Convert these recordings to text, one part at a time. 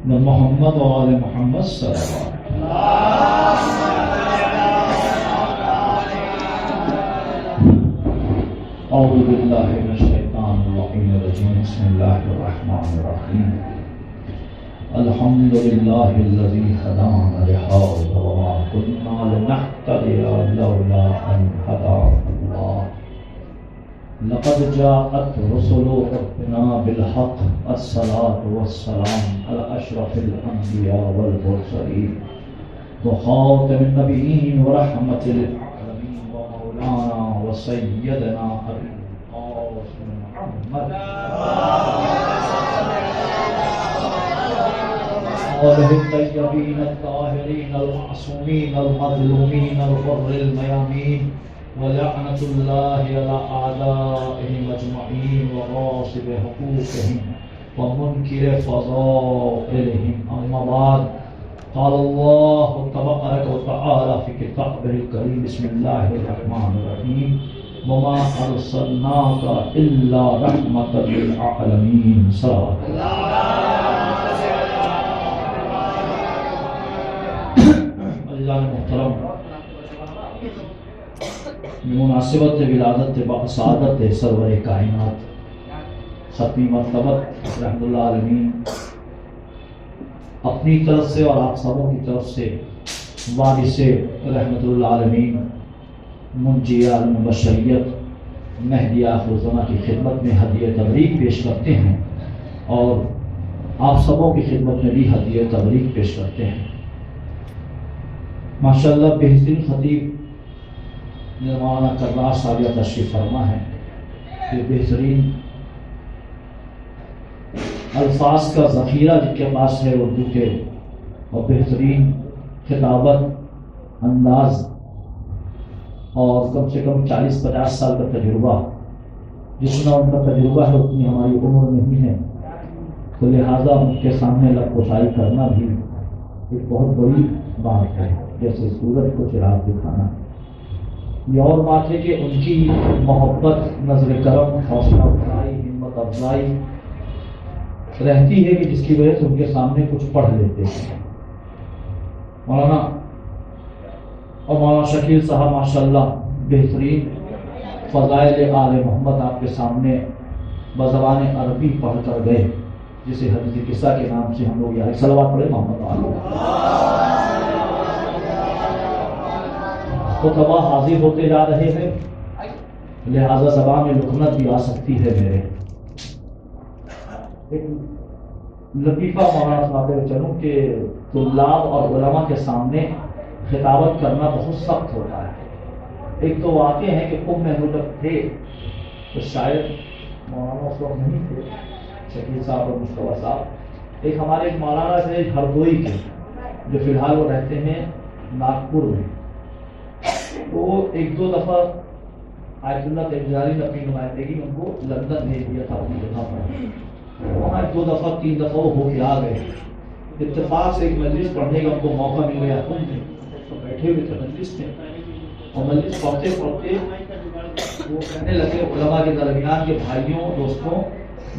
محمد و آل محمد صلی اللہ علیہ وسلم۔ اعوذ باللہ من الشیطان الرجیم، بسم اللہ الرحمن الرحیم۔ الحمد للہ الذی هدانا لهذا وما كنا لنهتدي لولا ان هدانا اللہ۔ لقد جاءت رسل ربنا بالحق، الصلاة والسلام على أشرف الأنبياء والمرسلين وخاتم النبيين ورحمة للعالمين ومولانا وسيدنا أبي القاسم محمد وآله الطيبين الطاهرين المعصومين المظلومين الغر الميامين، ولعنة الله على أعدائهم أجمعين وغاصب حقوقهم ومنكر فضائلهم. أما بعد، قال الله تبارك وتعالى في كتابه الكريم، بسم الله الرحمن الرحيم: وما أرسلناك إلا رحمة للعالمين. صلوات اللہ محترم، مناسبت ولادت سعادت سرور کائنات ختمی مرتبت رحمۃ اللہ عالمین اپنی طرف سے اور آپ سبوں کی طرف سے وارث رحمۃ اللہ عالمین منجی عالم بشریت مہدی آخر الزماں کی خدمت میں ہدیہ تبریک پیش کرتے ہیں، اور آپ سبوں کی خدمت میں بھی ہدیہ تبریک پیش کرتے ہیں۔ ماشاءاللہ بہترین خطیب مولانا کرار صاحب تشریف فرما ہے کہ بہترین الفاظ کا ذخیرہ جن کے پاس ہے اردو کے، اور بہترین خطابت انداز، اور کم سے کم 40-50 سال کا تجربہ، جتنا ان کا تجربہ ہے اتنی ہماری عمر نہیں ہے، تو لہٰذا ان کے سامنے لب کشائی کرنا بھی ایک بہت بڑی بات ہے، جیسے سورج کو چراغ دکھانا۔ یہ اور بات ہے کہ ان کی محبت، نظر کرم، حوصلہ افزائی، ہمت افزائی رہتی ہے کہ جس کی وجہ سے ان کے سامنے کچھ پڑھ لیتے ہیں۔ مولانا اور مولانا شکیل صاحب ماشاءاللہ بہترین فضائل آل محمد آپ کے سامنے بزبان عربی پڑھ کر گئے، جسے حدیث قصہ کے نام سے ہم لوگ یہاں صلوات پڑھے محمد علیہ تو تباہ حاضر ہوتے جا رہے ہیں، لہذا زبان میں لکنت بھی آ سکتی ہے۔ میرے ایک لطیفہ مولانا سناتے ہوئے چلوں کہ طلاب اور علماء کے سامنے خطابت کرنا بہت سخت ہوتا ہے۔ ایک تو واقع ہے کہ کم میں جب تھے تو شاید مولانا اس وقت نہیں تھے، شکیل صاحب اور مصطفیٰ صاحب، ایک ہمارے مولانا تھے ہردوئی کے، جو فی الحال وہ رہتے ہیں ناگپور میں۔ وہ ایک دو دفعہ آیت اللہ تیجاری نے اپنی نمائندگی ان کو لندن بھیج دیا تھا اپنی جگہ پر، وہاں 2 دفعہ 3 دفعہ وہ ہو کے آ گئے۔ اتفاق سے ایک مجلس پڑھنے کا ان کو موقع مل گیا، ان میں تو بیٹھے ہوئے تھے مجلس میں، اور مجلس پڑھتے پڑھتے وہ کہنے لگے علماء کے درمیان کے بھائیوں دوستوں،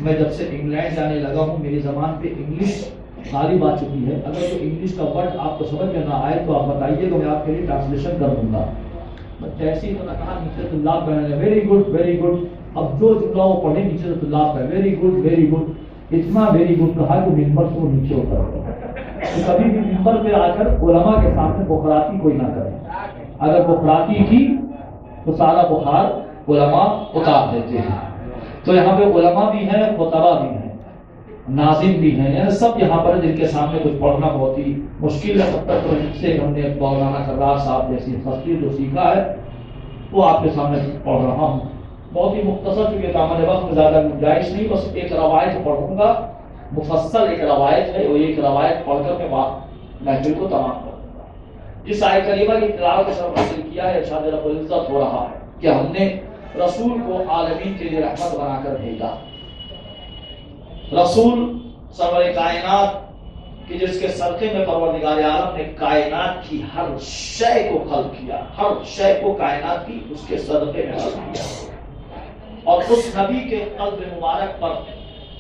میں جب سے انگلینڈ جانے لگا ہوں میری زبان پہ انگلش غالب آ چکی ہے، اگر کوئی انگلش کا ورڈ آپ کو سمجھ میں نہ آئے تو آپ بتائیے گا، میں آپ کے لیے ٹرانسلیشن کر دوں گا۔ جیسے ہی انہوں نے کہا نیچے طلاب کہنے لگے ویری گڈ ویری گڈ، اب جو جملہ وہ پڑھے نیچے سے طلاب کہے ویری گڈ، اتنا ویری گڈ کہا کہ ممبر سے وہ نیچے اتر گئے۔ کبھی بھی ممبر پہ آ کر علماء کے سامنے بخاراتی کوئی نہ کرے، اگر بخاراتی کی تو سارا بخار علماء اتار دیتے ہیں۔ تو یہاں پہ علماء بھی ہیں، خطبہ بھی ہیں، ناظم بھی ہیں، یعنی سب یہاں پر جن کے سامنے کچھ پڑھنا بہت ہی مشکل ہے۔ تب تک تو ان سے ہم نے مولانا کرار صاحب جیسی ہستی جو سیکھا ہے وہ آپ کے سامنے پڑھ رہا ہوں، بہت ہی مختصر، چونکہ دامن وقت میں زیادہ گنجائش نہیں، بس ایک روایت پڑھوں گا، مفصل ایک روایت ہے، اور ایک روایت پڑھ کر میں محفل کو تمام کروں گا۔ جس آیت کریمہ کی تلاوت کا شرف حاصل کیا ہے، ارشاد رب العزت ہو رہا ہے کہ ہم نے رسول کو عالمین کے لیے رحمت بنا کر بھیجا۔ رسول سرور کائنات کہ جس کے صدقے میں پروردگار عالم نے کائنات کی ہر شے کو خلق کیا، ہر شے کو کائنات کی اس کے صدقے میں خلق کیا، اور اس نبی کے قلب مبارک پر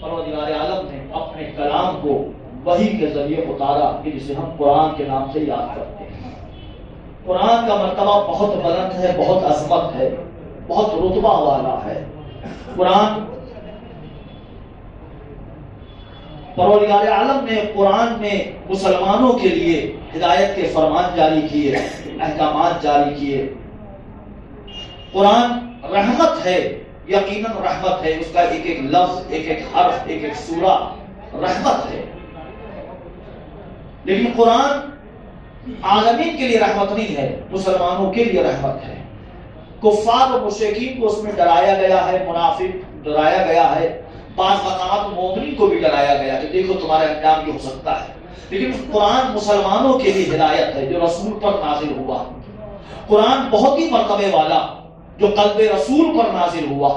پروردگار عالم نے اپنے کلام کو وحی کے ذریعے اتارا کہ جسے ہم قرآن کے نام سے یاد کرتے ہیں۔ قرآن کا مرتبہ بہت بلند ہے، بہت عظمت ہے، بہت رتبہ والا ہے۔ قرآن پروردگار عالم نے قرآن میں مسلمانوں کے لیے ہدایت کے فرمان جاری کیے، احکامات جاری کیے۔ قرآن رحمت ہے، یقیناً رحمت ہے، اس کا ایک ایک لفظ، ایک ایک حرف، ایک ایک سورہ رحمت ہے۔ لیکن قرآن عالمین کے لیے رحمت نہیں ہے، مسلمانوں کے لیے رحمت ہے۔ کفار و مشرکین کو اس میں ڈرایا گیا ہے، منافق ڈرایا گیا ہے، بعض مقامات مومنین کو بھی ڈرایا گیا کہ دیکھو تمہارا انجام یہ ہو سکتا ہے۔ لیکن قرآن مسلمانوں کے لیے ہدایت ہے جو رسول پر نازل ہوا۔ قرآن بہت ہی مرتبے والا جو قلب رسول پر نازل ہوا،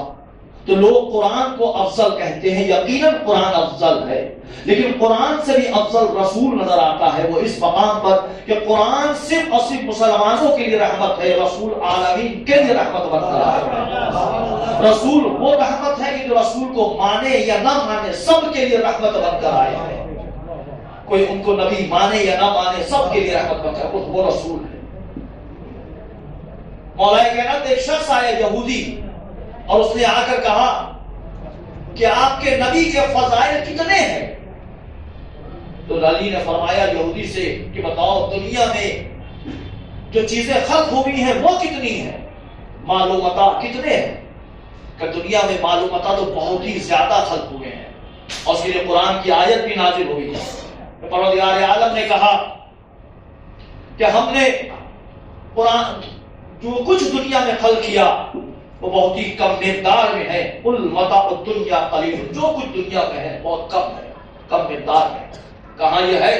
تو لوگ قرآن کو افضل کہتے ہیں، یقیناً قرآن افضل ہے، لیکن قرآن سے بھی افضل رسول نظر آتا ہے۔ وہ اس مقام پر کہ قرآن صرف اور صرف مسلمانوں کے لیے رحمت ہے، رسول عالمین کے لیے رحمت بنتا ہے۔ رسول وہ رحمت ہے کہ جو رسول کو مانے یا نہ مانے سب کے لیے رحمت بن کر آئے ہیں۔ کوئی ان کو نبی مانے یا نہ مانے سب کے لیے رحمت بن کر، وہ رسول ہے۔ مولا کائنات ایک شخص آیا یہودی، اور اس نے آ کر کہا کہ آپ کے نبی کے فضائل کتنے ہیں؟ تو علی نے فرمایا یہودی سے کہ بتاؤ دنیا میں جو چیزیں خلق ہوئی ہیں وہ کتنی ہیں، معلومات کتنے ہیں؟ کہ دنیا میں معلومات تو بہت ہی زیادہ خلق ہوئے ہیں، اور اس لیے قرآن کی آیت بھی نازل ہوئی ہے۔ پروردگار عالم نے کہا کہ ہم نے قرآن جو کچھ دنیا میں خلق کیا وہ بہت ہی کم مقدار میں ہے۔ قل متاع الدنیا قلیل، جو کچھ دنیا میں ہے بہت کم ہے، کم مقدار میں۔ کہاں یہ ہے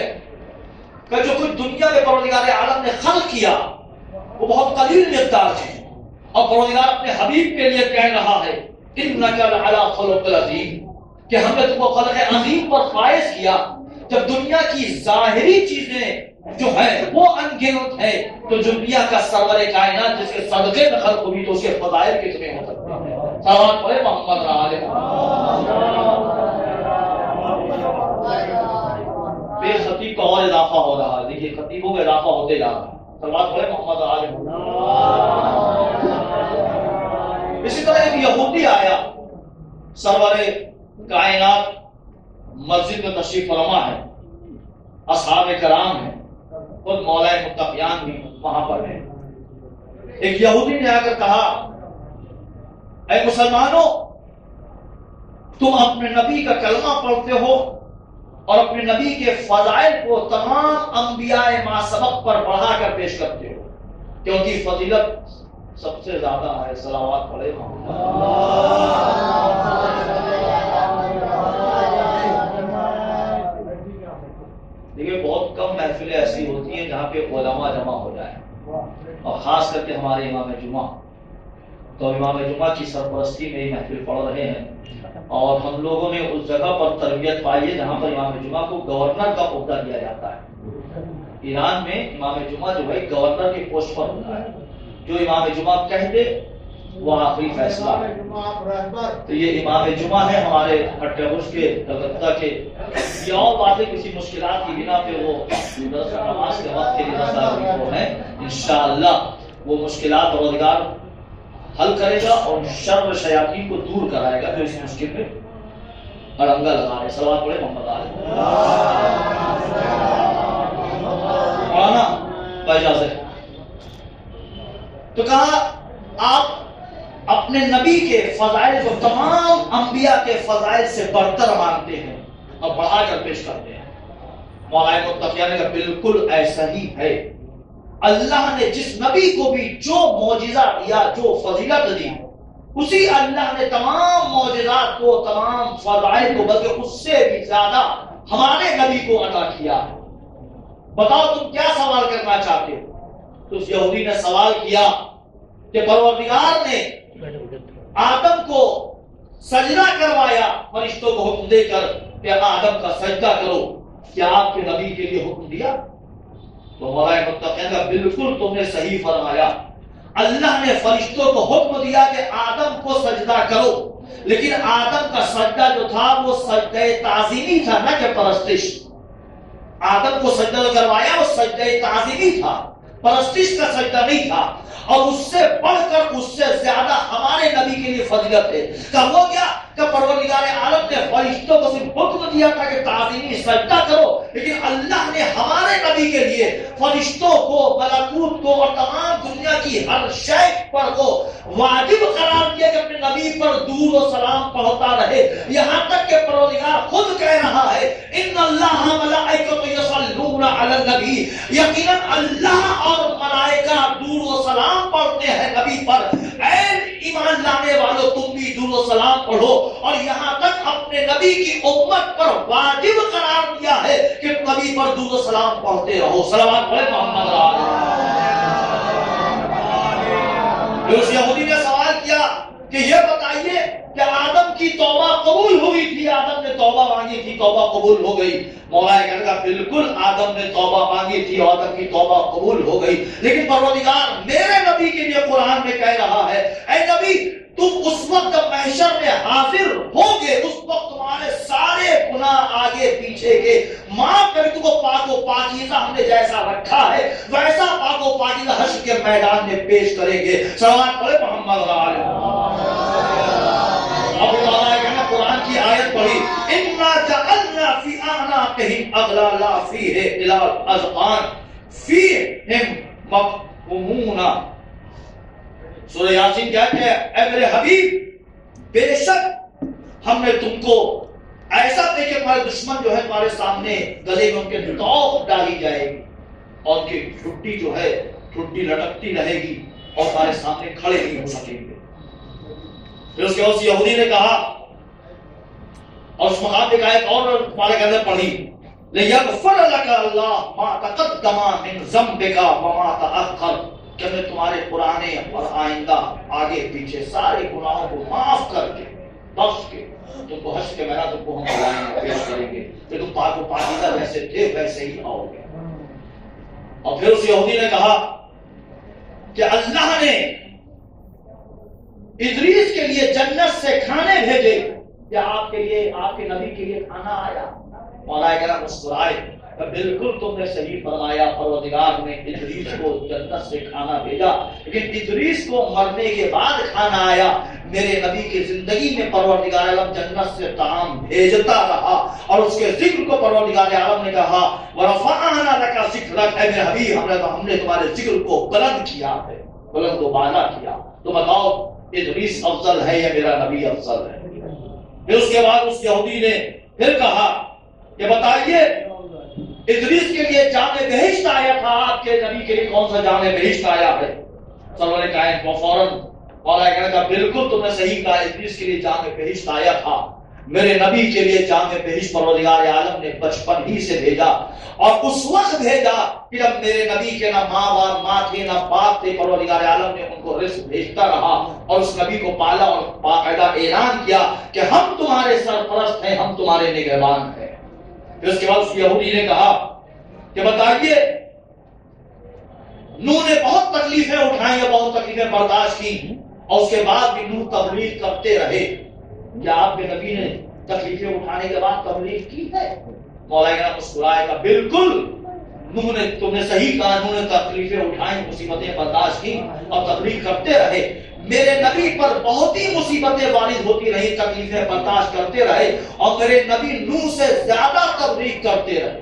کہ جو کچھ دنیا میں پروردگار عالم نے خلق کیا وہ بہت قلیل مقدار ہے، اور پروردگار اپنے حبیب کے لیے کہہ رہا ہے انک لعلی خلق عظیم، کہ ہم نے تم کو خلق عظیم پر فائز کیا۔ جب دنیا کی ظاہری چیزیں جو ہے وہ انگنت ہے، تو دنیا کا سرور کائنات جس کے صدقے میں خلق ہوئی تو اس کے فضائل کتنے ہو سکتے ہیں؟ صلوات پڑھے محمد علیہ۔ بے خطیب کا اور اضافہ ہو رہا ہے، دیکھیے خطیبوں کا اضافہ ہوتے جا رہا ہے۔ صلوات پڑھے محمد علیہ۔ اسی طرح ایک یہودی آیا، سرور کائنات مسجد میں تشریف فرما ہے، اصحاب کرام ہیں، خود مولا متقیان بھی وہاں پر ہیں۔ ایک یہودی نے آ کر کہا اے مسلمانوں، تم اپنے نبی کا کلمہ پڑھتے ہو اور اپنے نبی کے فضائل کو تمام انبیاء ما سبق پر بڑھا کر پیش کرتے ہو کہ ان کی فضیلت سب سے زیادہ ہے۔ صلوات پڑھے دیکھیے بہت کم محفلیں ایسی ہوتی ہیں جہاں پہ علماء جمع ہو جائیں، اور خاص کر کے ہمارے امام جمعہ، تو امام جمعہ کی سرپرستی میں یہ محفل پڑھ رہے ہیں، اور ہم لوگوں نے اس جگہ پر تربیت پائی ہے جہاں پر امام جمعہ کو گورنر کا عہدہ دیا جاتا ہے۔ ایران میں امام جمعہ جو ہے گورنر کے پوسٹ پر ہوتا ہے، جو امام جمعہ کہہ دے وہ آخری فیصلہ ہے۔ تو یہ امام جمعہ ہے ہمارے ہٹے ہوش کے کلکتہ کے، یہ اور باتیں کسی مشکلات کی بنا پہ وہ نماز کے وقت کے لیے ہیں، انشاءاللہ وہ مشکلات روزگار حل کرے گا اور شر شیاطین کو دور کرائے گا جو اس مشکل میں اڑنگا لگا رہے۔ صلوات پڑھے محمد علیہ۔ مولانا باجازت تو کہا آپ اپنے نبی کے فضائل کو تمام انبیاء کے فضائل سے برتر مانتے ہیں اور بڑھا کر پیش کرتے ہیں۔ مولا متقیہ نے کہا بالکل ایسا ہی ہے، اللہ نے جس نبی کو بھی جو معجزہ دیا، جو فضیلت دی، اسی اللہ نے تمام معجزات کو، تمام فضائل کو، بلکہ اس سے بھی زیادہ ہمارے نبی کو عطا کیا ہے۔ بتاؤ تم کیا سوال کرنا چاہتے ہو؟ تو اس یہودی نے سوال کیا کہ پروردگار نے آدم کو سجدہ کروایا فرشتوں کو حکم دے کر کہ آدم کا سجدہ کرو، کیا آپ کے نبی کے لیے حکم دیا؟ تو مولا متقین کا بالکل تم نے صحیح فرمایا، اللہ نے فرشتوں کو حکم دیا کہ آدم کو سجدہ کرو، لیکن آدم کا سجدہ جو تھا وہ سجدہ تعظیمی تھا، نہ کہ پرستش۔ آدم کو سجدہ کروایا وہ سجدہ تعظیمی تھا، پرستش کا سجدہ نہیں تھا، اور اس سے بڑھ کر اس سے زیادہ ہمارے نبی کے لیے فضیلت ہے۔ کہ وہ کیا کہ پروردگار عالم نے فرشتوں کو صرف حکم دیا تھا کہ تعظیمی سجدہ کرو، لیکن اللہ نے ہمارے نبی کے لیے فرشتوں کو، ملکوت کو اور تمام دنیا کی ہر شے پر کو واجب قرار دیا کہ اپنے نبی پر درود و سلام پڑھتا رہے، یہاں تک کہ پروردگار خود کہہ رہا ہے ان اللہ ملائکۃ یصلون علی النبی، یقیناً اللہ اور ملائکہ درود و سلام پڑھتے ہیں نبی پر، اے ایمان لانے والوں تم بھی درود و سلام پڑھو، اور یہاں تک اپنے نبی کی امت پر واجب قرار دیا ہے کہ نبی پر درود و سلام پڑھتے رہو۔ صلوات پڑھے محمد علیہ۔ اس یہودی نے سوال کیا کہ یہ بتائیے کہ آدم کی توبہ قبول ہوئی تھی، آدم نے توبہ مانگی تھی، توبہ قبول ہو گئی؟ مولا کہنے لگا بالکل آدم نے توبہ مانگی تھی، آدم کی توبہ قبول ہو گئی، لیکن پروردگار میرے نبی کے لیے قرآن میں کہہ رہا ہے اے نبی تم اس وقت محشر میں حاضر ہوگے، اس وقت تمہارے سارے گناہ آگے پیچھے کے معاف کر، تم کو پاک و پاکیزہ ہم نے جیسا رکھا ہے ویسا پاک و پاکیزہ حشر کے میدان میں پیش کریں گے۔ صلوات پڑھے محمد اب مولا کہنا قرآن کی آیت پڑھی اِنَّا جَعَلْنَا فِي أَعْنَاقِهِمْ أَغْلَالًا فِيهِ إِلَى الْأَذْقَانِ فِيهِمْ مَقْمُومُونَ۔ سورہ یاسین کہتے ہیں اے میرے حبیب بے شک ہم نے تم کو ایسا دے کہ تمہارے دشمن جو ہے تمہارے سامنے گلے میں ان کے ٹوق ڈالی جائے گی اور ان کی ٹھڈی جو ہے ٹھڈی لٹکتی رہے گی اور تمہارے سامنے کھڑے نہیں ہو سکیں گے۔ پھر اس کے بعد یہودی نے کہا اور اس مقام پہ آیت اور ہمارے کے اندر پڑھی لِيَغْفِرَ لَكَ اللَّهُ مَا تَقَدَّمَ مِنْ ذَنبِكَ وَمَا تَأَخَّرَ، کہ میں تمہارے پرانے اور آئندہ آگے پیچھے سارے گناہوں کو معاف کر کے بخش کے تم کو حشر کے میدان تم کو ہم بلائیں پیش کریں گے کہ تم پاک و پاکیزہ جیسے تھے ویسے ہی آؤ گے۔ اور پھر اس یہودی نے کہا کہ اللہ نے ادریس کے لیے جنت سے کھانے بھیجے، کیا آپ کے لیے آپ کے نبی کے لیے کھانا آیا؟ مولا کرام مسکرائے بالکل تم نے صحیح فرمایا، پروردگار نے ادریس کو جنت سے کھانا بھیجا، لیکن ادریس کو مرنے کے بعد کھانا آیا۔ میرے نبی کی زندگی میں پروردگار عالم جنت سے طعام بھیجتا رہا اور اس کے ذکر کو پروردگار عالم نے کہا وَرَفَعْنَا لَكَ ذِكْرَكَ، اے میرے حبیب ہم نے تمہارے ذکر کو بلند کیا ہے، بلند و بالا کیا۔ تو بتاؤ ادریس افضل ہے یا میرا نبی افضل ہے؟ پھر اس کے بعد اس یہودی نے پھر کہا کہ بتائیے ادریس کے لیے جام بہشت آیا تھا، آپ کے نبی کے لیے کون سا جام بہشت آیا ہے؟ سب نے کہا فوراً مولا نے کہا بالکل تم نے صحیح کہا، ادریس کے لیے جام بہشت آیا تھا، میرے نبی کے لیے جام بہشت پروردگار عالم نے بچپن ہی سے بھیجا، اور اس وقت بھیجا کہ جب میرے نبی کے نہ ماں تھے نہ باپ تھے، پروردگار عالم نے ان کو رزق بھیجتا رہا اور اس نبی کو پالا اور باقاعدہ اعلان کیا کہ ہم تمہارے سرپرست ہیں، ہم تمہارے نگہبان ہیں۔ پھر اس کے بعد اس یہودی نے کہا کہ بتائیے نوح نے بہت تکلیفیں اٹھائیں یا بہت تکلیفیں برداشت کی اور اس کے بعد بھی نوح تبلیغ کرتے رہے، کیا آپ کے نبی نے تکلیفیں اٹھانے کے بعد تبلیغ کی ہے؟ مولا نے مسکرائے گا بالکل نوح نے تم نے صحیح کہا، نوح نے تکلیفیں اٹھائیں، مصیبتیں برداشت کی اور تبلیغ کرتے رہے۔ میرے نبی پر بہت ہی مصیبتیں وارد ہوتی رہی، تکلیفیں برداشت کرتے رہے، اور میرے نبی نوح سے زیادہ تبلیغ کرتے رہے،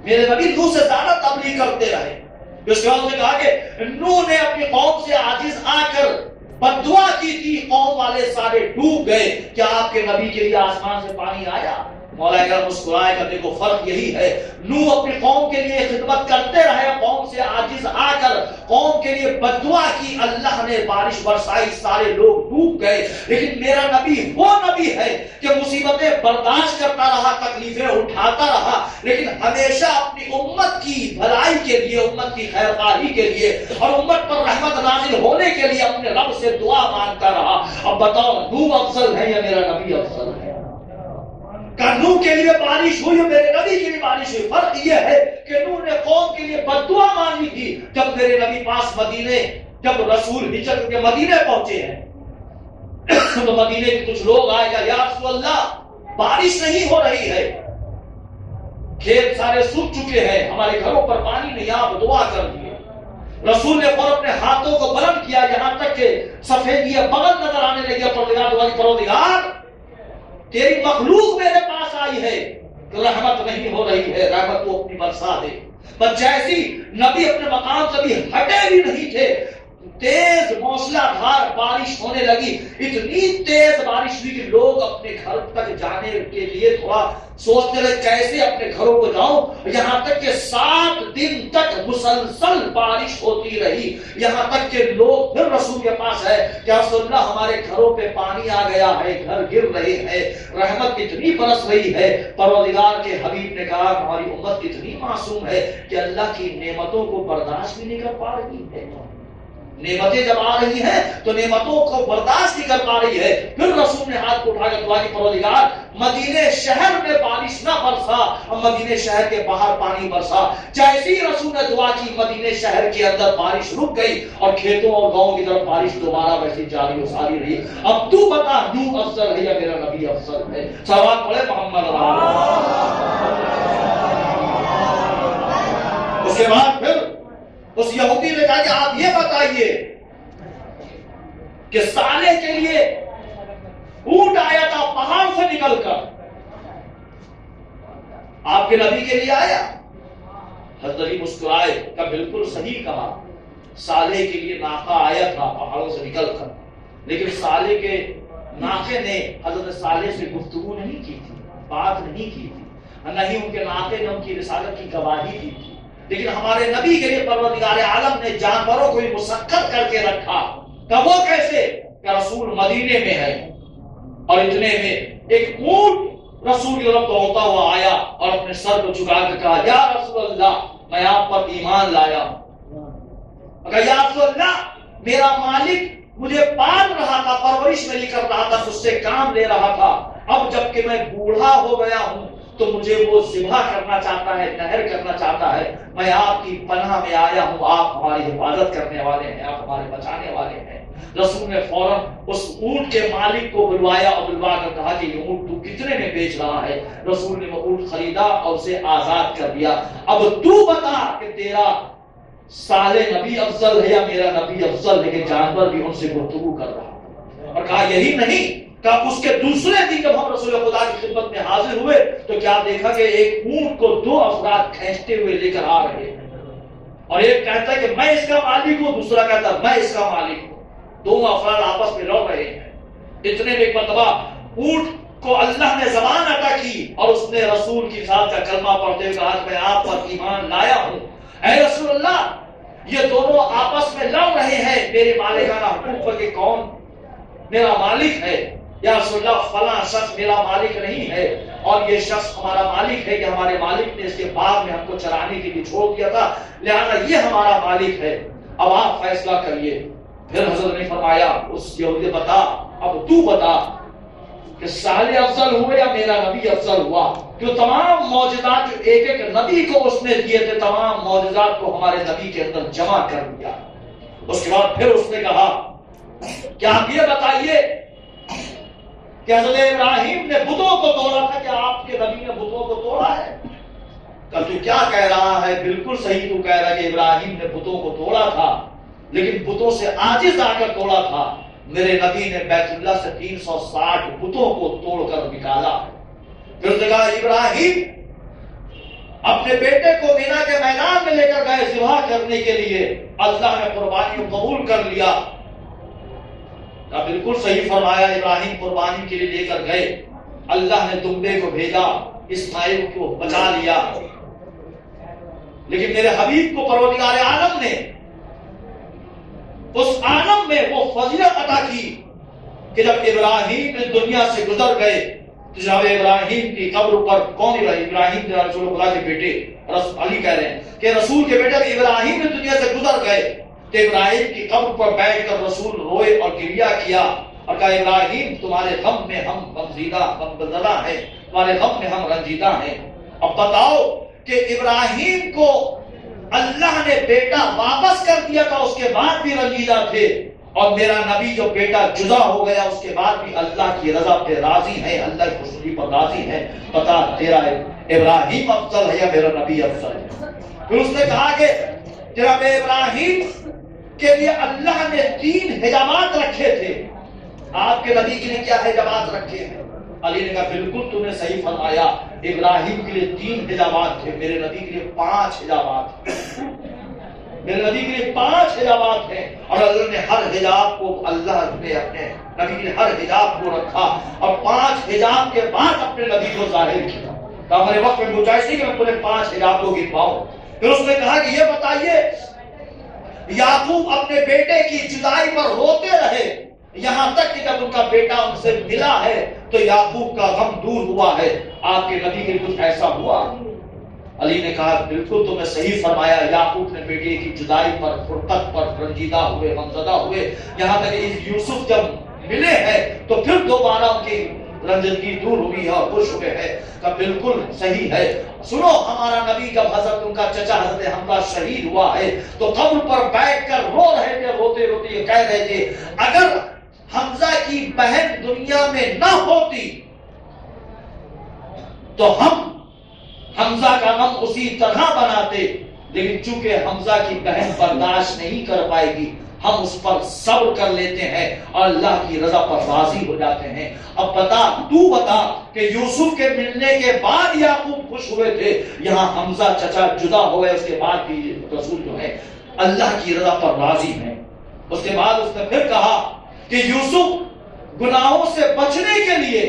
میرے نبی نوح سے زیادہ تبلیغ کرتے رہے۔ اس کے بعد نے کہا کہ نوح نے اپنی قوم سے عاجز آ کر بد دعا کی تھی، قوم والے سارے ڈوب گئے، کیا آپ کے نبی کے لیے آسمان سے پانی آیا؟ مولا کرم مسکرائے گا دیکھو فرق یہی ہے، نوح اپنی قوم کے لیے خدمت کرتے رہے، قوم سے عاجز آ کر قوم کے لیے بد دعا کی، اللہ نے بارش برسائی، سارے لوگ ڈوب گئے، لیکن میرا نبی وہ نبی ہے کہ مصیبتیں برداشت کرتا رہا، تکلیفیں اٹھاتا رہا، لیکن ہمیشہ اپنی امت کی بھلائی کے لیے، امت کی خیرخواہی کے لیے اور امت پر رحمت نازل ہونے کے لیے اپنے رب سے دعا مانگتا رہا۔ اب بتاؤ نوح افضل ہے یا میرا نبی افضل ہے؟ نوح کے لیے بارش ہوئی، میرے نبی کے لیے بارش ہوئی، فرق یہ ہے کہ نوح نے قوم کے لیے بد دعا مانگی تھی، جب میرے نبی پاس مدینے، جب رسول ہجرت کے مدینے پہنچے ہیں تو مدینے کے کچھ لوگ آئے گا یا رسول اللہ بارش نہیں ہو رہی ہے، کھیت سارے سوکھ چکے ہیں، ہمارے گھروں پر پانی نہیں، آپ دعا کر دیے۔ رسول نے فوراً اپنے ہاتھوں کو بلند کیا، یہاں تک کہ سفیدی بغل نظر آنے لگی۔ پروردگار تیری مخلوق میرے پاس آئی ہے تو رحمت نہیں ہو رہی ہے، رحمت تو اپنی برسا دے۔ پر جیسی نبی اپنے مقام سے بھی ہٹے بھی نہیں تھے، تیز موسلا دھار بارش ہونے لگی، اتنی تیز بارش ہوئی کہ لوگ اپنے گھر تک جانے کے لیے تھوڑا سوچتے رہے کیسے اپنے گھروں کو جاؤں، یہاں تک کہ 7 دن تک مسلسل بارش ہوتی رہی، یہاں تک کہ لوگ پھر رسول کے پاس ہے کہ رسول اللہ ہمارے گھروں پہ پانی آ گیا ہے، گھر گر رہے ہیں، رحمت اتنی برس رہی ہے۔ پروردگار کے حبیب نے کہا ہماری امت اتنی معصوم ہے کہ اللہ کی نعمتوں کو برداشت بھی نہیں کر پا رہی ہے۔ نعمتیں جب آ رہی ہیں تو نعمتوں کو برداشت نہیں کر پا رہی ہے۔ پھر رسول نے ہاتھ کو اٹھا کر دعا کی، پروردگار مدینے شہر میں بارش نہ برسا، مدینے شہر کے باہر پانی برسا۔ جیسے ہی رسول نے دعا کی، مدینے شہر کے اندر بارش رک گئی اور کھیتوں اور گاؤں کی طرف بارش دوبارہ ویسی جاری و ساری رہی۔ اب تو بتا نوح افضل ہے یا میرا نبی افضل ہے؟ سوال پڑھے محمد اس کے بعد پھر اس یہودی نے کہا کہ آپ یہ بتائیے کہ سالے کے لیے اونٹ آیا تھا پہاڑ سے نکل کر، آپ کے نبی کے لیے آیا؟ حضرت علی مسکرائے، کہ بالکل صحیح کہا، سالے کے لیے ناقہ آیا تھا پہاڑوں سے نکل کر، لیکن سالے کے ناقے نے حضرت صالح سے گفتگو نہیں کی تھی، بات نہیں کی تھی، نہ ہی ان کے ناقے نے ان کی رسالت کی گواہی دی تھی۔ لیکن ہمارے نبی کے لیے پروردگار عالم نے جانوروں کو بھی مسخر کر کے رکھا۔ کہ وہ کیسے؟ کہ رسول مدینے میں ہے اور اتنے میں ایک اونٹ رسول کی طرف دوڑتا ہوا آیا اور اپنے سر کو جھکا کر کہا یا رسول اللہ میں آپ پر ایمان لایا ہوں۔ اگر یا رسول اللہ میرا مالک مجھے پال رہا تھا، پرورش میری کر رہا تھا، مجھ سے کام لے رہا تھا، اب جب کہ میں بوڑھا ہو گیا ہوں تو مجھے وہ ذبح کرنا چاہتا ہے، نہر کرنا چاہتا ہے، میں آپ کی پناہ میں آیا ہوں، آپ ہماری حفاظت کرنے والے ہیں، آپ ہمارے بچانے والے ہیں۔ رسول نے فوراً اس اونٹ کے مالک کو بلوایا اور بلوا کر کہا کہ یہ اونٹ تو کتنے میں بیچ رہا ہے؟ رسول نے وہ اونٹ خریدا اور اسے آزاد کر دیا۔ اب تو بتا کہ تیرا صالح نبی افضل ہے یا میرا نبی افضل ہے؟ کہ جانور بھی ان سے گفتگو کر رہا اور کہا یہی نہیں کہ اس کے دوسرے دن جب ہم رسول خدا کی خدمت میں حاضر ہوئے تو کیا دیکھا کہ ایک اونٹ کو 2 افراد کھینچتے ہوئے لے کر آ رہے ہیں، اور ایک کہتا ہے کہ میں اس کا مالک ہوں، دوسرا کہتا ہے میں اس کا مالک ہوں، دونوں افراد آپس میں لڑ رہے ہیں۔ اتنے میں ایک مرتبہ اونٹ کو اللہ نے زبان عطا کی اور اس نے رسول کی ذات کا کلمہ پڑھتے ہوئے کہا میں آپ پر ایمان لایا ہوں۔ اے رسول اللہ یہ دونوں آپس میں لڑ رہے ہیں میرے مالکانہ حقوق پر کہ کون میرا مالک ہے۔ یا رسول اللہ فلاں شخص میرا مالک نہیں ہے اور یہ شخص ہمارا مالک ہے کہ ہمارے مالک نے اس کے باغ میں ہم کو چرانے کے لیے چھوڑ دیا تھا، لہذا یہ ہمارا مالک ہے، اب آپ فیصلہ کریے۔ پھر حضرت نے فرمایا اس یہودی بتا اب تو بتا کہ صالح افضل ہوئے یا میرا نبی افضل ہوا؟ کہ تمام معجزات جو ایک ایک نبی کو اس نے دیے تھے تمام معجزات کو ہمارے نبی کے اندر جمع کر دیا۔ اس کے بعد پھر اس نے کہا کہ آپ یہ بتائیے کہ حضرت ابراہیم نے بتوں کو توڑا تھا، کہ آپ کے نبی نے بتوں کو توڑا ہے؟ کہ تو کیا کہہ رہا ہے؟ بالکل صحیح تو کہہ رہا ہے کہ ابراہیم نے بتوں کو توڑا تھا، لیکن بتوں سے عاجز آ کر توڑا تھا۔ میرے نبی نے بیت اللہ سے 360 بتوں کو توڑ کر نکالا۔ پھر نے کہا ابراہیم اپنے بیٹے کو مینا کے میدان میں لے کر گئے ذبح کرنے کے لیے، اللہ نے قربانی کو قبول کر لیا۔ بالکل صحیح فرمایا، ابراہیم قربانی کے لیے لے کر گئے، اللہ نے دمبے کو بھیجا، اسماعیل کو بچا لیا۔ لیکن میرے حبیب کو پروردگار عالم نے اس عالم میں وہ فضیلت عطا کی کہ جب ابراہیم دنیا سے گزر گئے تو جب ابراہیم کی قبر پر کون ابراہیم رسول خدا کے بیٹے علی کہہ رہے ہیں کہ رسول کے بیٹے ابراہیم دنیا سے گزر گئے تو ابراہیم کی قبر پر بیٹھ کر رسول روئے اور گریہ کیا اور کہا ابراہیم تمہارے غم میں ہم غمزدہ ہیں، تمہارے غم میں ہم رنجیدہ ہیں۔ اب بتاؤ کہ ابراہیم کو اللہ نے بیٹا واپس کر دیا تھا، اس کے بعد بھی رنجیدہ تھے، اور میرا نبی جو بیٹا جدا ہو گیا اس کے بعد بھی اللہ کی رضا پہ راضی ہے، اللہ کی خوشنودی پر راضی ہے۔ بتا تیرا ابراہیم افضل ہے یا میرا نبی افضل ہے؟ پھر اس نے کہا کہ جناب ابراہیم کے لیے اللہ نے 3 حجابات رکھے تھے، آپ کے نبی کے لیے کیا حجابات رکھے ہیں؟ علی نے کہا بالکل تم نے صحیح فرمایا، ابراہیم کے لیے 3 حجابات تھے، میرے نبی کے لیے 5 حجابات ہیں، میرے نبی کے لیے 5 حجابات ہیں، اور اللہ نے ہر حجاب کو، اللہ نے اپنے نبی کے لیے ہر حجاب کو رکھا اور 5 حجاب کے بعد اپنے نبی کو ظاہر کیا۔ تو ہمارے وقت میں گنجائش نہیں کہ میں پورے 5 حجاب کو گن پاؤں۔ پھر اس نے کہا کہ یہ بتائیے، یعقوب اپنے بیٹے کی جدائی پر روتے رہے، یہاں تک کہ جب ان کا بیٹا ان سے ملا ہے تو یعقوب کا غم دور ہوا ہے، آپ کے نبی کے کچھ ایسا ہوا؟ علی نے کہا بالکل تم نے صحیح فرمایا، یعقوب نے بیٹے کی جدائی پر، فرقت پر رنجیدہ ہوئے، غمزدہ ہوئے، یہاں تک کہ یوسف جب ملے ہیں تو پھر دوبارہ ان کی رنجدگی دور ہوئی ہے اور خوش ہوئے ہیں۔ کہ بالکل صحیح ہے، سنو ہمارا نبی جب حضرت ان کا چچا حضرت حمزہ شہید ہوا ہے تو قبر پر بیٹھ کر رو رہے تھے، روتے روتے یہ کہہ رہے تھے اگر حمزہ کی بہن دنیا میں نہ ہوتی تو ہم حمزہ کا غم اسی طرح بناتے، لیکن چونکہ حمزہ کی بہن برداشت نہیں کر پائے گی، ہم اس پر صبر کر لیتے ہیں اور اللہ کی رضا پر راضی ہو جاتے ہیں۔ اب تو بتا کہ یوسف کے ملنے کے بعد یعقوب خوش ہوئے تھے، یہاں حمزہ چچا جدا ہوئے، اس کے بعد بھی رسول جو ہے اللہ کی رضا پر راضی ہیں۔ اس کے بعد اس نے پھر کہا کہ یوسف گناہوں سے بچنے کے لیے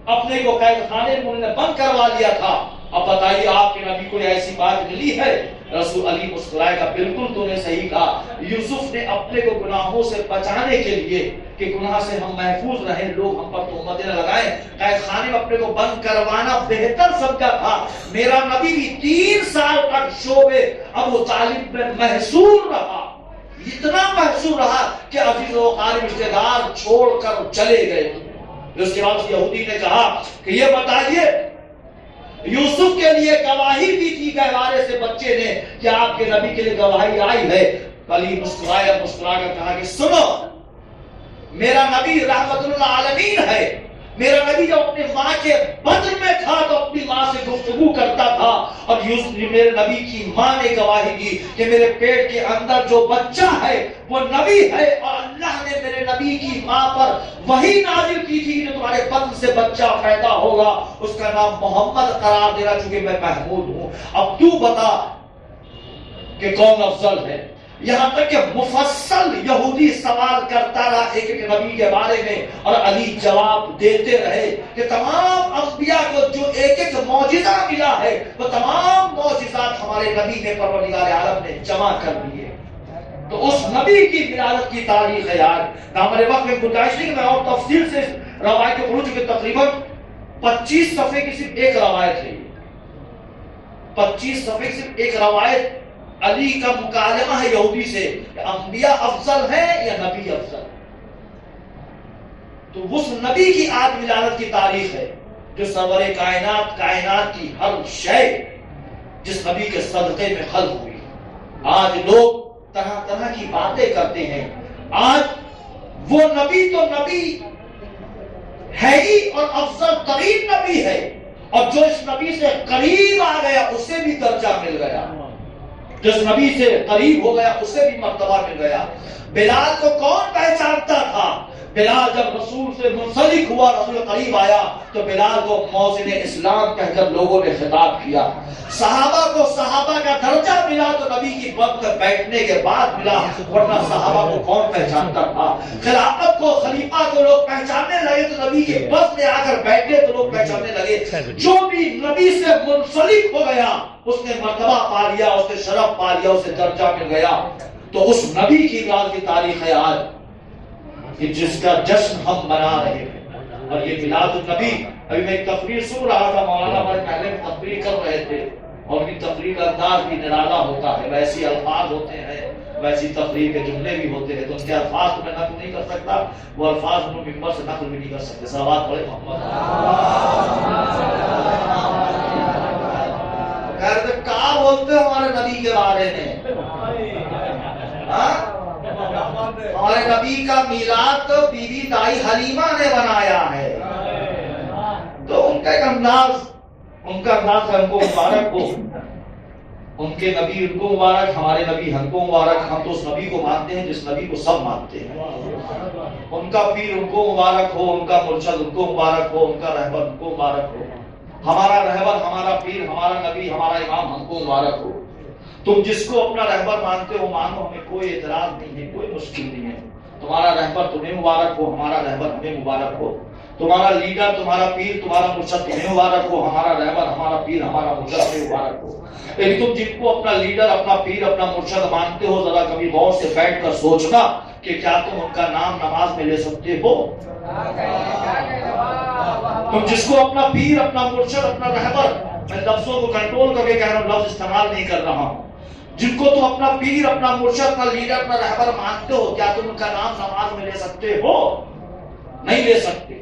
اپنے کو قید خانے میں انہوں نے بند کروا لیا تھا، اب بتائیے آپ کے نبی کو ایسی بات ملی ہے؟ رسول علی مسکرائے گا بالکل تو نے صحیح کہا، یوسف نے اپنے کو گناہوں سے بچانے کے لیے کہ گناہ سے ہم محفوظ رہیں، لوگ ہم پر تہمتیں نہ لگائیں، قید خانے میں اپنے کو بند کروانا بہتر سمجھا تھا۔ میرا نبی بھی 3 سال تک شعبے ابو طالب میں محصور رہا، اتنا محصور رہا کہ عزیز و قریب رشتے دار چھوڑ کر چلے گئے۔ اس کے بعد یہودی نے کہا کہ یہ بتائیے یوسف کے لیے گواہی بھی تھی گہوارے سے بچے نے کہ آپ کے نبی کے لیے گواہی آئی ہے؟ علی مسکرایا، مسکرا کر کہا کہ سنو میرا نبی رحمت اللہ عالمین ہے، میرا نبی جب اپنے ماں کے بدن میں تھا تو اپنی ماں سے گفتگو کرتا تھا، اور میرے نبی کی ماں نے گواہی دی کہ میرے پیٹ کے اندر جو بچہ ہے وہ نبی ہے، اور اللہ نے میرے نبی کی ماں پر وحی نازل کی تھی کہ تمہارے بدن سے بچہ پیدا ہوگا، اس کا نام محمد قرار دینا چونکہ میں محمود ہوں۔ اب تو بتا کہ کون افضل ہے؟ یہاں تک کہ مفصل یہودی سوال کرتا رہا ایک ایک نبی کے بارے میں، اور علی جواب دیتے رہے کہ تمام انبیاء کو جو ایک ایک معجزہ ملا ہے وہ تمام معجزات ہمارے نبی نے پروردگار عالم نے جمع کر دیے۔ تو اس نبی کی ولادت کی تاریخ ہے یار، ہمارے وقت میں گنجائش نہیں کہ میں اور تفصیل سے روایت کو پڑھوں، چونکہ تقریباً 25 صفحے کی صرف ایک روایت ہے، 25 صفحے کی صرف ایک روایت علی کا مکالمہ ہے یہودی سے کہ انبیاء افضل ہیں یا نبی افضل؟ تو اس نبی کی آج ولادت کی تاریخ ہے جو سرور کائنات، کائنات کی ہر شے جس نبی کے صدقے میں خلق ہوئی۔ آج لوگ طرح طرح کی باتیں کرتے ہیں، آج وہ نبی تو نبی ہے ہی اور افضل ترین نبی ہے، اور جو اس نبی سے قریب آ گیا اسے بھی درجہ مل گیا، جس نبی سے قریب ہو گیا اسے بھی مرتبہ مل گیا۔ بلال کو کون پہچانتا تھا؟ بلال جب رسول سے منسلک ہوا، رسول قریب آیا تو بلال کو مؤذن اسلام کہہ کر لوگوں نے خطاب کیا۔ صحابہ کو صحابہ کا درجہ ملا تو نبی کی بد میں بیٹھنے کے بعد ملا، ورنہ صحابہ کو کون پہچانتا تھا؟ خلافت کو، خلیفہ کو لوگ پہچاننے لگے تو نبی کی بد میں آ کر بیٹھے تو لوگ پہچاننے لگے۔ جو بھی نبی سے منسلک ہو گیا اس نے مرتبہ پا لیا، اس نے شرف پا لیا، اسے درجہ مل گیا۔ تو اس نبی کی ولادت کی تاریخ ہے آج کہ جس کا جشن ہم منا رہے ہیں، اور یہ میلاد النبی۔ ابھی میں ایک تقریر سن رہا تھا، مولانا ہمارے پہلے تقریر کر رہے تھے، اور ان کی تقریر کا انداز بھی نرالا ہوتا ہے، ویسی الفاظ ہوتے ہیں، ویسی تقریر کے جملے بھی ہوتے ہیں، تو ان کے الفاظ کو میں نقل نہیں کر سکتا، وہ الفاظ ہم لوگ ممبر سے نقل بھی نہیں کر سکتے۔ صلوات پڑھے محمد۔ کیا بولتے ہیں ہمارے نبی کے بارے میں؟ ہمارے نبی کا میلاد تو بی بی دائی حلیمہ نے بنایا ہے، تو ان کا ایک انداز ان کا انداز ان کو مبارک ہو، ان کے نبی ان کو مبارک، ہمارے نبی ہم کو مبارک، ہم تو اس نبی کو مانتے ہیں جس نبی کو سب مانتے ہیں، ان کا پیر ان کو مبارک ہو، ان کا مرشد ان کو مبارک ہو، ان کا رہبر ان کو مبارک ہو، ہمارا رہبر ہمارا پیر ہمارا نبی ہمارا امام ہم کو مبارک ہو۔ تم جس کو اپنا رہبر مانتے ہو مانو، ہمیں کوئی اعتراض نہیں ہے، کوئی مشکل نہیں ہے، تمہارا رہبر تمہیں مبارک ہو، ہمارا رہبر ہمیں مبارک ہو، تمہارا لیڈر تمہارا پیر تمہارا مرشد تمہیں مبارک ہو، ہمارا رہبر ہمارا پیر ہمارا مرشد تمہیں مبارک ہو۔ لیکن تم جن کو اپنا لیڈر اپنا پیر اپنا مرشد مانتے ہو، ذرا کبھی غور سے بیٹھ کر سوچنا کہ کیا تم ان کا نام نماز میں لے سکتے ہو؟ تم جس کو اپنا پیر اپنا مرشد اپنا رہبر، میں لفظوں کو کنٹرول کر کے کہہ رہا ہوں، لفظ استعمال نہیں کر رہا ہوں، جن کو تم اپنا پیر اپنا مرشد اپنا لیڈر اپنا رہبر مانتے ہو، کیا تم ان کا نام نماز میں لے سکتے ہو؟ نہیں لے سکتے۔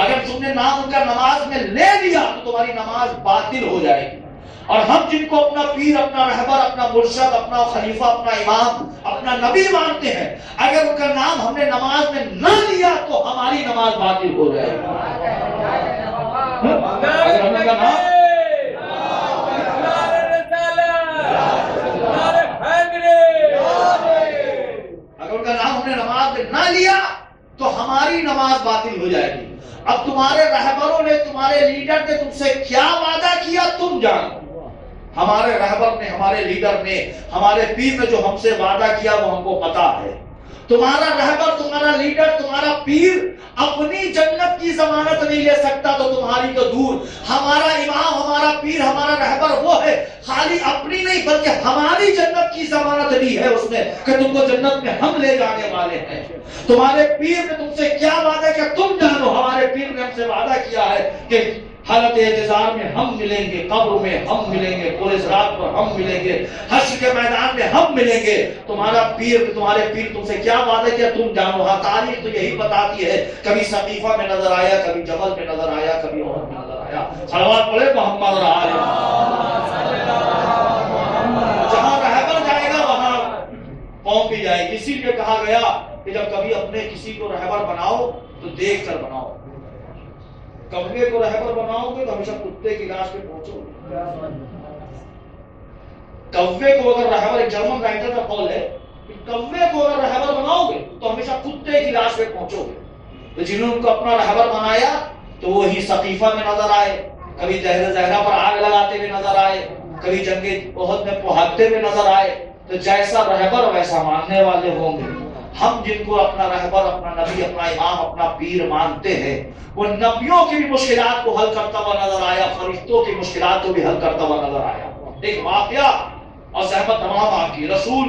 اگر تم نے نام ان کا نماز میں لے لیا تو تمہاری نماز باطل ہو جائے گی۔ اور ہم جن کو اپنا پیر اپنا رہبر اپنا مرشد اپنا خلیفہ اپنا امام اپنا نبی مانتے ہیں، اگر ان کا نام ہم نے نماز میں نہ لیا تو ہماری نماز باطل ہو جائے گی۔ اگر ہم ان کا نام ہم نے نماز میں نہ لیا تو ہماری نماز باطل ہو جائے گی۔ اب تمہارے رہبروں نے تمہارے لیڈر نے تم سے کیا وعدہ کیا تم جانو، ہمارے رہبر نے ہمارے لیڈر نے ہمارے پیر نے جو ہم سے وعدہ کیا وہ ہم کو پتا ہے۔ تمہارا رہبر تمہارا لیڈر تمہارا پیر اپنی جنت کی ضمانت نہیں لے سکتا تو تمہاری تو دور، ہمارا امام ہمارا پیر ہمارا رہبر وہ ہے، خالی اپنی نہیں بلکہ ہماری جنت کی ضمانت لی ہے اس نے کہ تم کو جنت میں ہم لے جانے والے ہیں۔ تمہارے پیر نے تم سے کیا وعدہ کیا تم جانو، ہمارے پیر نے ہم سے وعدہ کیا ہے کہ حالت اعتذار میں ہم ملیں گے، قبر میں ہم ملیں گے، پولیس رات پر ہم ملیں گے، حشر کے میدان میں ہم ملیں گے۔ تمہارا پیر تمہارے پیر تم سے کیا وعدہ کیا تم جانو۔ ہاں تاریخ تو یہی بتاتی ہے، کبھی سقیفہ میں نظر آیا، کبھی جبل میں نظر آیا، کبھی احد میں نظر آیا۔ صلوات پڑھے محمد رہا جہاں رہبر جائے گا وہاں قوم بھی جائے گی۔ اسی لیے کہا گیا کہ جب کبھی اپنے کسی کو رہبر بناؤ تو دیکھ کر بناؤ۔ کبے کو رہبر بناؤ گے تو ہمیشہ کتے کی لاش پہ پہنچو گے۔ کبے کو اگر رہبر، ایک جرمن رائٹر کا قول ہے کہ کبے کو اگر رہبر بناؤ گے تو ہمیشہ کتے کی لاش پہ پہنچو گے۔ تو جنہوں نے ان کو اپنا رہبر بنایا تو وہی سقیفہ میں نظر آئے، کبھی دہر زہرا پر آگ لگاتے ہوئے نظر آئے، کبھی جنگ احد میں پہاڑتے ہوئے نظر آئے۔ تو جیسا رہبر ویسا ماننے والے ہوں گے۔ ہم جن کو اپنا رہبر اپنا نبی اپنا امام اپنا پیر مانتے ہیں، وہ نبیوں کی بھی مشکلات کو حل کرتا ہوا نظر آیا، فرشتوں کی مشکلات کو بھی حل کرتا ہوا نظر آیا۔ ایک واقعہ اور زحمت تمام آپ کی، رسول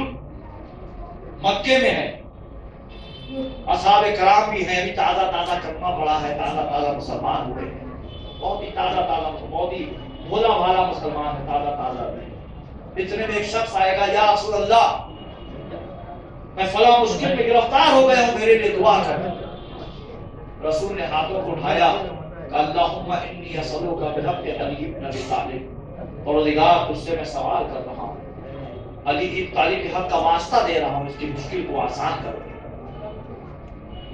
مکے میں ہے، اصحاب کرام بھی ہیں، ابھی تازہ تازہ کلمہ پڑا ہے، تازہ تازہ مسلمان ہوئے ہیں، بہت ہی تازہ تازہ بہت ہی بھولا بھالا مسلمان ہے، تازہ تازہ ہے۔ اتنے میں ایک شخص آئے گا، یا رسول اللہ میں فلاں مشکل میں گرفتار ہو گیا ہوں، میرے لیے دعا کر۔ رسول نے ہاتھوں کو اٹھایا کہ اللہم انی اسألک بحق علی بن ابی طالب، پروردگار تجھ سے میں سوال کر رہا ہوں، علی بن طالب کے حق کا واسطہ دے رہا ہوں، اس کی مشکل کو آسان کر دے۔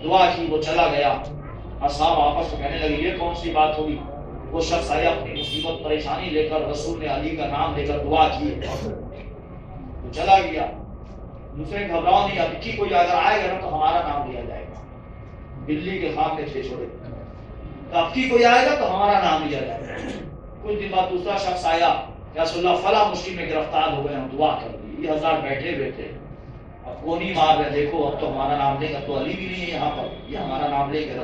دعا کی، وہ چلا گیا۔ اصحاب آپس میں کہنے لگے یہ کون سی بات ہوگی؟ وہ شخص آیا اپنی مصیبت پریشانی لے کر، رسول نے علی کا نام لے کر دعا کی، وہ چلا گیا۔ دوسرے گھبراؤ نہیں، اب کی کوئی اگر آئے گا نا تو ہمارا نام لیا جائے گا، بلی کے خواب میں چھ چھوڑے، تو اب کی کوئی آئے گا تو ہمارا نام لیا جائے گا۔ کچھ دن بعد دوسرا شخص آیا، یا رسول اللہ فلاں مشکل میں گرفتار ہو گئے ہم، دعا کر دی۔ یہ ہزار بیٹھے ہوئے تھے، اب کون ہی مار رہے، دیکھو اب تو ہمارا نام لے گا، تو علی بھی نہیں ہے یہاں پر، یہ ہمارا نام لے گا۔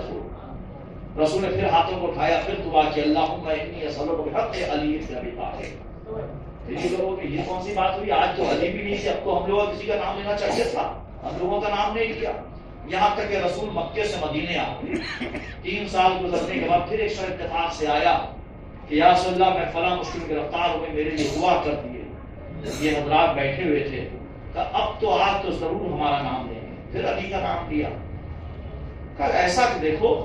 رسول نے پھر ہاتھوں کو اٹھایا، پھر دعا کی، اللہم انی اسألک بحق علی بن ابی طالب۔ یہ کون سی بات ہوئی؟ آج تو علی بھی نہیں تھے، اب تو ہم لوگ کسی کا نام لینا چاہیے تھا، ہم لوگوں کا نام نہیں لیا۔ یہاں تک کہ رسول مکے سے مدینے آ گئے، 3 سال گزرنے کے بعد پھر ایک شخص اتفاق سے آیا کہ یا رسول اللہ میں فلاں مشکل میں گرفتار ہو گئے، میرے لیے دعا کر دیے۔ یہ حضرات بیٹھے ہوئے تھے، کہ اب تو آج تو ضرور ہمارا نام لیں گے۔ پھر علی کا نام لیا، کہ ایسا کہ دیکھو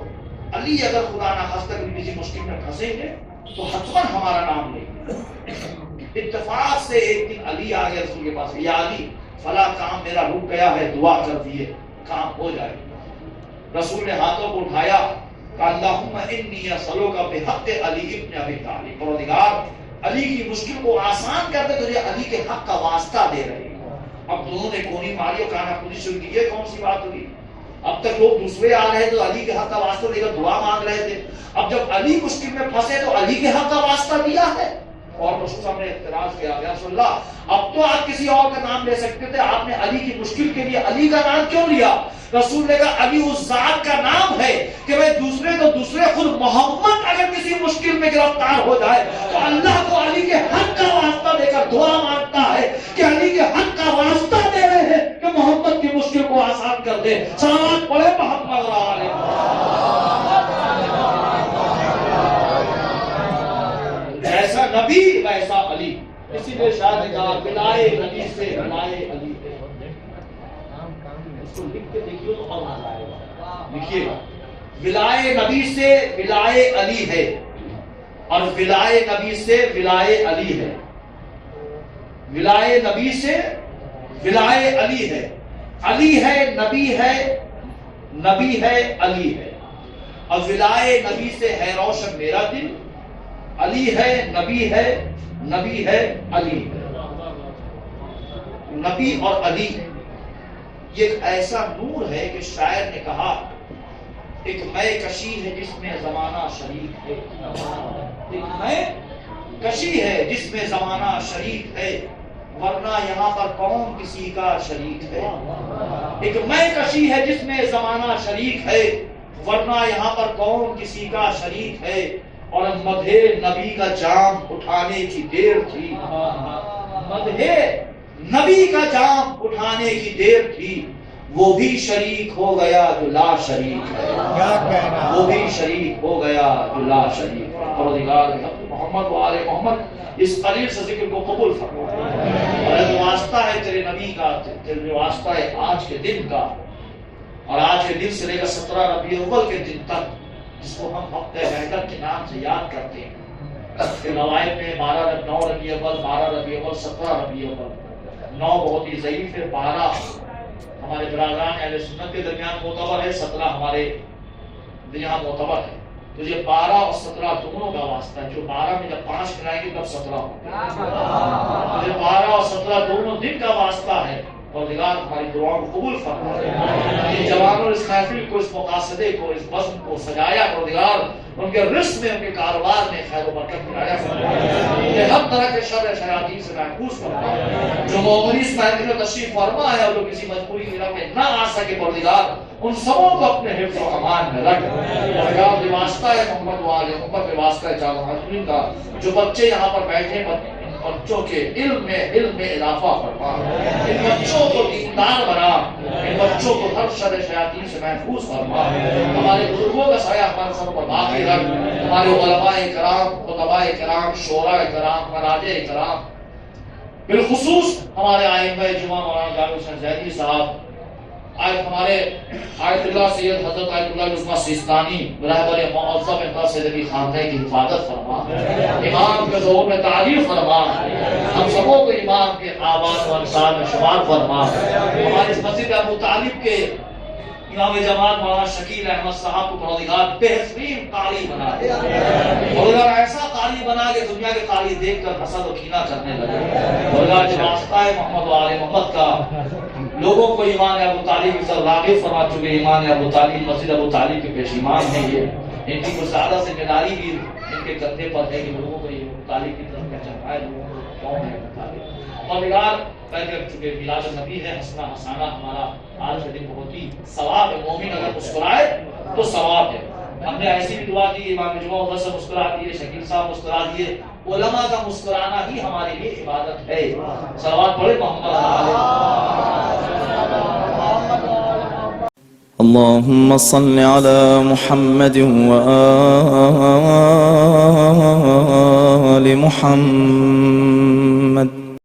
علی اگر خدا نخواستہ کسی مشکل میں پھنسیں گے تو حتماً ہمارا نام لیں گے۔ اتفاق سے ایک دن علی آ گیا رسول کے پاس، یا علی فلاں کام میرا رک گیا ہے، دعا کر دیے کام ہو جائے۔ رسول نے ہاتھوں کو اٹھایا کہ اللہم انی اسألوک بحق علی ابن ابی طالب، پروردگار علی کی مشکل کو آسان کر دے، تجھے علی کے حق کا واسطہ دے رہے ہیں۔ اب دونوں نے کونی ماری اور کانا کونی شروع کی، یہ کون سی بات ہوئی؟ اب تک لوگ دوسرے آ رہے تو علی کے حق کا واسطہ دے کر دعا مانگ رہے تھے، اب جب علی مشکل میں پھنسے تو علی کے حق کا واسطہ دیا ہے۔ اور رسول صاحب نے اعتراض کیا، یا رسول اللہ اب تو آپ کسی اور کا نام لے سکتے تھے، آپ نے علی کی مشکل کے لیے علی کا نام کیوں لیا؟ رسول نے کہا علی اس ذات کا نام ہے کہ میں دوسرے تو دوسرے، خود محمد اگر کسی مشکل میں گرفتار ہو جائے تو اللہ کو علی کے حق کا واسطہ دے کر دعا مانگتا ہے کہ علی کے حق کا واسطہ دے رہے ہیں کہ محمد کی مشکل کو آسان کر دے۔ صلوات پڑھے محمد علیہ۔ جیسا نبی ویسا علی، اسی لیے شاید نے کہا بلائے نبی سے بلائے علی ہے۔ اس کو لکھ کے دیکھیے تو اور مزہ آئے گا۔ لکھیے گا ولائے نبی سے ولائے علی ہے، اور ولائے نبی سے ولائے علی ہے۔ ولائے نبی سے ولائے علی ہے، علی ہے نبی ہے، نبی ہے علی ہے۔ اور ولائے نبی سے ہے روشن میرا دل، علی ہے نبی ہے، نبی ہے علی ہے۔ نبی اور علی یہ ایک ایسا نور ہے کہ شاعر نے کہا ایک میں کشی ہے جس میں زمانہ شریک ہے، ایک میں کشی ہے جس میں زمانہ شریک ہے، ورنہ یہاں پر کون کسی کا شریک ہے۔ ایک میں کشی ہے جس میں زمانہ شریک ہے، ورنہ یہاں پر کون کسی کا شریک ہے۔ اور مدحِ نبی کا جام اٹھانے کی دیر تھی، مدحِ نبی کا جام اٹھانے کی دیر تھی، وہ بھی شریک ہو گیا جو لا شریک ہے، وہ بھی شریک ہو گیا جو لا شریک ہے۔ پروردگار محمد و آل محمد اس قلیل سے ذکر کو قبول فرما، اور جو واسطہ ہے تیرے نبی کا، جو واسطہ ہے آج کے دن کا، اور آج کے دن سے لے کر 17 ربیع الاول کے دن تک، جس کو ہم ہفتہ وحدت کے نام سے یاد کرتے ہیں۔ کہ روایت میں 9 ربیع الاول، 12 ربیع الاول، 17 ربیع الاول، 9 بہت ہی ضعیف ہے، 12 ہمارے برادران اہل سنت کے درمیان معتبر ہے، 17 ہمارے یہاں معتبر ہے۔ تو یہ 12 اور 17 دونوں کا واسطہ ہے، جو 12 میں جب 5 ملائیں گے تب 17 ہوگا۔ یہ 12 اور 17 دونوں دن کا واسطہ ہے، اور پروردگار ہماری دعاؤں کو قبول فرمائے۔ یہ جوانوں اس محفل کو، اس مقاصدے کو، اس بزم کو سجایا، پروردگار ان کے رزق میں، ان کے کاروبار میں خیر و برکت بنایا فرمائے، یہ ہر طرح کے شر شیاطین سے محفوظ فرمائے۔ جو مومنی اس محفل میں تشریف فرما ہے اور جو کسی مجبوری کی وجہ سے نہ آ سکے، پروردگار ان سبوں کو اپنے حفظ و امان میں رکھ۔ پروردگار یہ واسطہ ہے محمد و آل محمد کے واسطہ ہے جامع حاضرین کا، جو بچے یہاں پر بیٹھے بچوں کے علم میں اضافہ فرما، ان بچوں کو دیندار بنا، ان بچوں کو ہر شر شیاطین سے محفوظ فرما۔ ہمارے بزرگوں کا سایہ ہمارے سب پر باقی رکھ، ہمارے علماء کرام، خطباء کرام، شعراء کرام، مراجع کرام، بالخصوص ہمارے ائمہ جمعہ مولانا جابر حسین زیدی صاحب، آج ہمارے آیت اللہ سید حضرت آیت اللہ عثمان سیستانی رہبر معظم احمد سید علی خانقاہ کی حفاظت فرما، امام کے ظہور میں تعریف فرما، ہم سبوں کو امام کے آباد و انصار میں شمار فرما۔ ہماری اس مسجد ابو طالب کے امام جماعت مولانا شکیل احمد صاحب کو پروردگار بہترین قاری بنا دے، پروردگار ایسا قاری بنا کہ دنیا کے قاری دیکھ کر حسد و کینہ کرنے لگے۔ پروردگار جو واسطہ ہے محمد و آل محمد کا، لوگوں کو ایمان ابو طالب کی طرف راغب فرما چکے، ایمان ابو طالب، مسجد ابو طالب کے پیش ایمان ہیں، یہ ان کی کچھ زیادہ ذمہ داری بھی ان کے کندھے پر ہے کہ لوگوں کو یہ ابو طالب کی طرف پہچانائے، لوگوں کو کون ہے ابو طالب۔ پروردگار کر چکے میلاد النبی ہے، ہنسنا ہنسانا ہمارا آج کے دن بہت ہی ثواب ہے، مومن اگر مسکرائے تو ثواب ہے۔ ہم نے ایسی بھی دعا دی، امام جمعہ ادھر سے مسکرا دیے، شکیل صاحب مسکرا دیے، علماء کا مسکرانا ہی ہمارے لیے عبادت ہے۔ صلوات پڑھے محمد اللهم صل على محمد وآل محمد